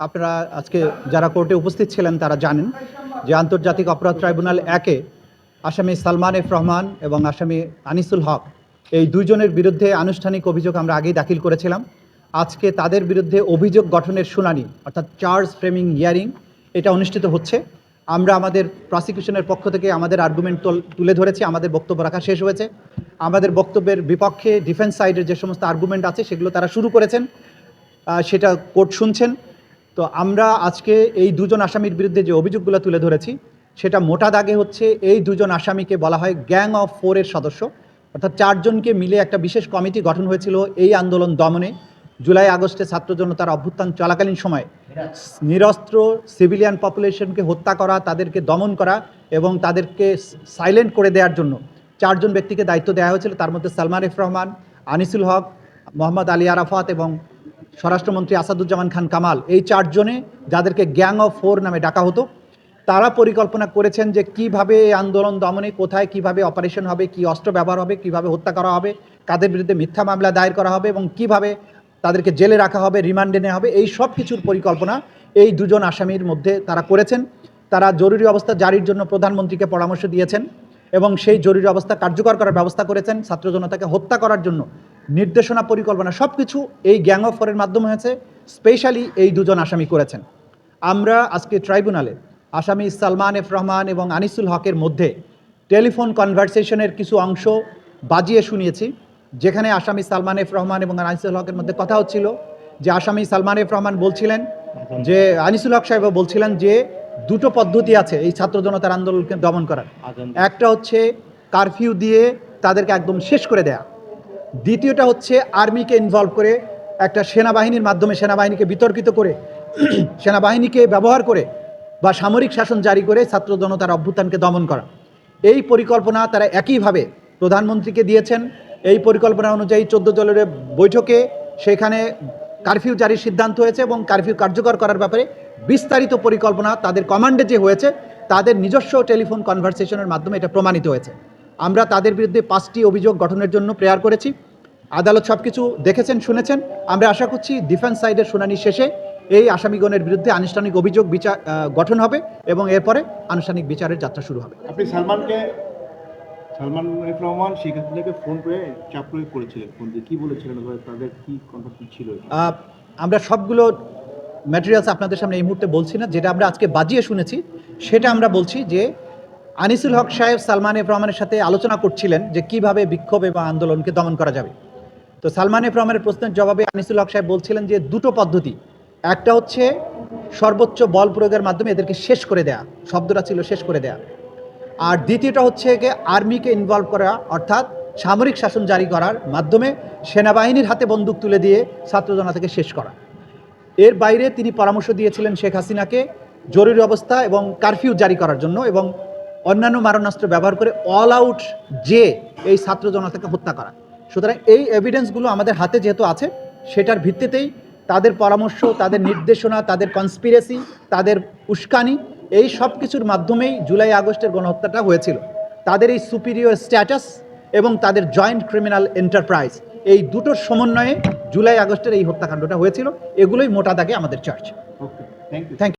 আপনারা আজকে যারা কোর্টে উপস্থিত ছিলেন তারা জানেন যে আন্তর্জাতিক অপরাধ ট্রাইব্যুনাল 1-এ আসামি সালমান এফ রহমান এবং আসামি আনিসুল হক এই দুইজনের বিরুদ্ধে আনুষ্ঠানিক অভিযোগ আমরা আগেই দাখিল করেছিলাম। আজকে তাদের বিরুদ্ধে অভিযোগ গঠনের শুনানি অর্থাৎ চার্জ ফ্রেমিং হিয়ারিং এটা অনুষ্ঠিত হচ্ছে। আমরা আমাদের প্রসিকিউশনের পক্ষ থেকে আমাদের আর্গুমেন্ট তুলে ধরেছি, আমাদের বক্তব্য রাখা শেষ হয়েছে। আমাদের বক্তব্যের বিপক্ষে ডিফেন্স সাইডের যে সমস্ত আর্গুমেন্ট আছে সেগুলো তারা শুরু করেছেন, সেটা কোর্ট শুনছেন। তো আমরা আজকে এই দুজন আসামির বিরুদ্ধে যে অভিযোগগুলো তুলে ধরেছি সেটা মোটা দাগে হচ্ছে এই দুজন আসামিকে বলা হয় গ্যাং অফ 4-এর সদস্য, অর্থাৎ চারজনকে মিলে একটা বিশেষ কমিটি গঠন হয়েছিল এই আন্দোলন দমনে। জুলাই আগস্টে ছাত্র জনতার অভ্যুত্থান চলাকালীন সময়ে নিরস্ত্র সিভিলিয়ান পপুলেশনকে হত্যা করা, তাদেরকে দমন করা এবং তাদেরকে সাইলেন্ট করে দেওয়ার জন্য চারজন ব্যক্তিকে দায়িত্ব দেওয়া হয়েছিল। তার মধ্যে সালমান এফ রহমান, আনিসুল হক, মোহাম্মদ আলী আরাফাত এবং স্বরাষ্ট্রমন্ত্রী আসাদুজ্জামান খান কামাল, এই চারজনে যাদেরকে গ্যাং অফ 4 নামে ডাকা হতো, তারা পরিকল্পনা করেছেন যে কিভাবে এই আন্দোলন দমনে কোথায় কিভাবে অপারেশন হবে, কি অস্ত্র ব্যবহার হবে, কিভাবে হত্যা করা হবে, কাদের বিরুদ্ধে মিথ্যা মামলা দায়ের করা হবে এবং কিভাবে তাদেরকে জেলে রাখা হবে, রিমান্ডে নেওয়া হবে। এই সব কিছুর পরিকল্পনা এই দুজন আসামির মধ্যে তারা করেছেন। তারা জরুরি অবস্থা জারির জন্য প্রধানমন্ত্রীকে পরামর্শ দিয়েছেন এবং সেই জরুরি অবস্থা কার্যকর করার ব্যবস্থা করেছেন। ছাত্র জনতাকে হত্যা করার জন্য নির্দেশনা, পরিকল্পনা সব কিছু এই গ্যাং অফ 4-এর মাধ্যমে হয়েছে। স্পেশালি এই দুজন আসামি করেছেন। আমরা আজকে ট্রাইব্যুনালে আসামি সালমান এফ রহমান এবং আনিসুল হকের মধ্যে টেলিফোন কনভারসেশনের কিছু অংশ বাজিয়ে শুনিয়েছি, যেখানে আসামি সালমান এফ রহমান এবং আনিসুল হকের মধ্যে কথা হচ্ছিল যে আসামি সালমান এফ রহমান বলছিলেন যে আনিসুল হক সাহেব বলছিলেন যে দুটো পদ্ধতি আছে এই ছাত্র জনতার আন্দোলনকে দমন করার। একটা হচ্ছে কারফিউ দিয়ে তাদেরকে একদম শেষ করে দেয়া, দ্বিতীয়টা হচ্ছে আর্মিকে ইনভলভ করে একটা সেনাবাহিনীর মাধ্যমে সেনাবাহিনীকে বিতর্কিত করে সেনাবাহিনীকে ব্যবহার করে বা সামরিক শাসন জারি করে ছাত্র জনতার অভ্যুত্থানকে দমন করা। এই পরিকল্পনা তারা একইভাবে প্রধানমন্ত্রীকে দিয়েছেন। এই পরিকল্পনা অনুযায়ী 14 দলের বৈঠকে সেখানে কারফিউ জারির সিদ্ধান্ত হয়েছে এবং কারফিউ কার্যকর করার ব্যাপারে বিস্তারিত পরিকল্পনা তাদের কমান্ডে যে হয়েছে, তাদের নিজস্ব টেলিফোন কনভারসেশনের মাধ্যমে এটা প্রমাণিত হয়েছে। আমরা তাদের বিরুদ্ধে 5টি অভিযোগ গঠনের জন্য প্রেয়ার করেছি। আদালত সব কিছু দেখেছেন, শুনেছেন। আমরা আশা করছি ডিফেন্স সাইডের শুনানি শেষে এই আসামিগণের বিরুদ্ধে আনুষ্ঠানিক অভিযোগ গঠন হবে এবং এরপরে আনুষ্ঠানিক বিচারের যাত্রা শুরু হবে। আপনি সালমান এফ রহমান শেখ হাসিনাকে ফোন করে চাপ প্রয়োগ করেছিলেন, ফোন দিয়ে কী বলেছিলেন, তাদের কী কন্ট্যাক্ট ছিল? আমরা সবগুলো ম্যাটেরিয়ালস আপনাদের সামনে এই মুহূর্তে বলছি না। যেটা আমরা আজকে বাজিয়ে শুনেছি সেটা আমরা বলছি যে আনিসুল হক সাহেব সালমান এফ রহমানের সাথে আলোচনা করছিলেন যে কিভাবে বিক্ষোভ এবং আন্দোলনকে দমন করা যাবে। তো সালমান এফ রহমানের প্রশ্নের জবাবে আনিসুল হক সাহেব বলছিলেন যে দুটো পদ্ধতি, একটা হচ্ছে সর্বোচ্চ বল প্রয়োগের মাধ্যমে এদেরকে শেষ করে দেয়া, শব্দটা ছিল শেষ করে দেয়া, আর দ্বিতীয়টা হচ্ছে যে আর্মিকে ইনভলভ করা, অর্থাৎ সামরিক শাসন জারি করার মাধ্যমে সেনাবাহিনীর হাতে বন্দুক তুলে দিয়ে ছাত্র জনতাকে শেষ করা। এর বাইরে তিনি পরামর্শ দিয়েছিলেন শেখ হাসিনাকে জরুরি অবস্থা এবং কারফিউ জারি করার জন্য এবং অন্যান্য মারণাস্ত্র ব্যবহার করে অল আউট যে এই ছাত্র জনতাকে হত্যা করা। সুতরাং এই এভিডেন্সগুলো আমাদের হাতে যেহেতু আছে, সেটার ভিত্তিতেই তাদের পরামর্শ, তাদের নির্দেশনা, তাদের কনস্পিরেসি, তাদের উস্কানি, এই সব কিছুর মাধ্যমেই জুলাই আগস্টের গণহত্যাটা হয়েছিল। তাদের এই সুপিরিয়র স্ট্যাটাস এবং তাদের জয়েন্ট ক্রিমিনাল এন্টারপ্রাইজ, এই দুটোর সমন্বয়ে জুলাই আগস্টের এই হত্যাকাণ্ডটা হয়েছিল। এগুলোই মোটা দাগে আমাদের চার্জ। Okay, thank you.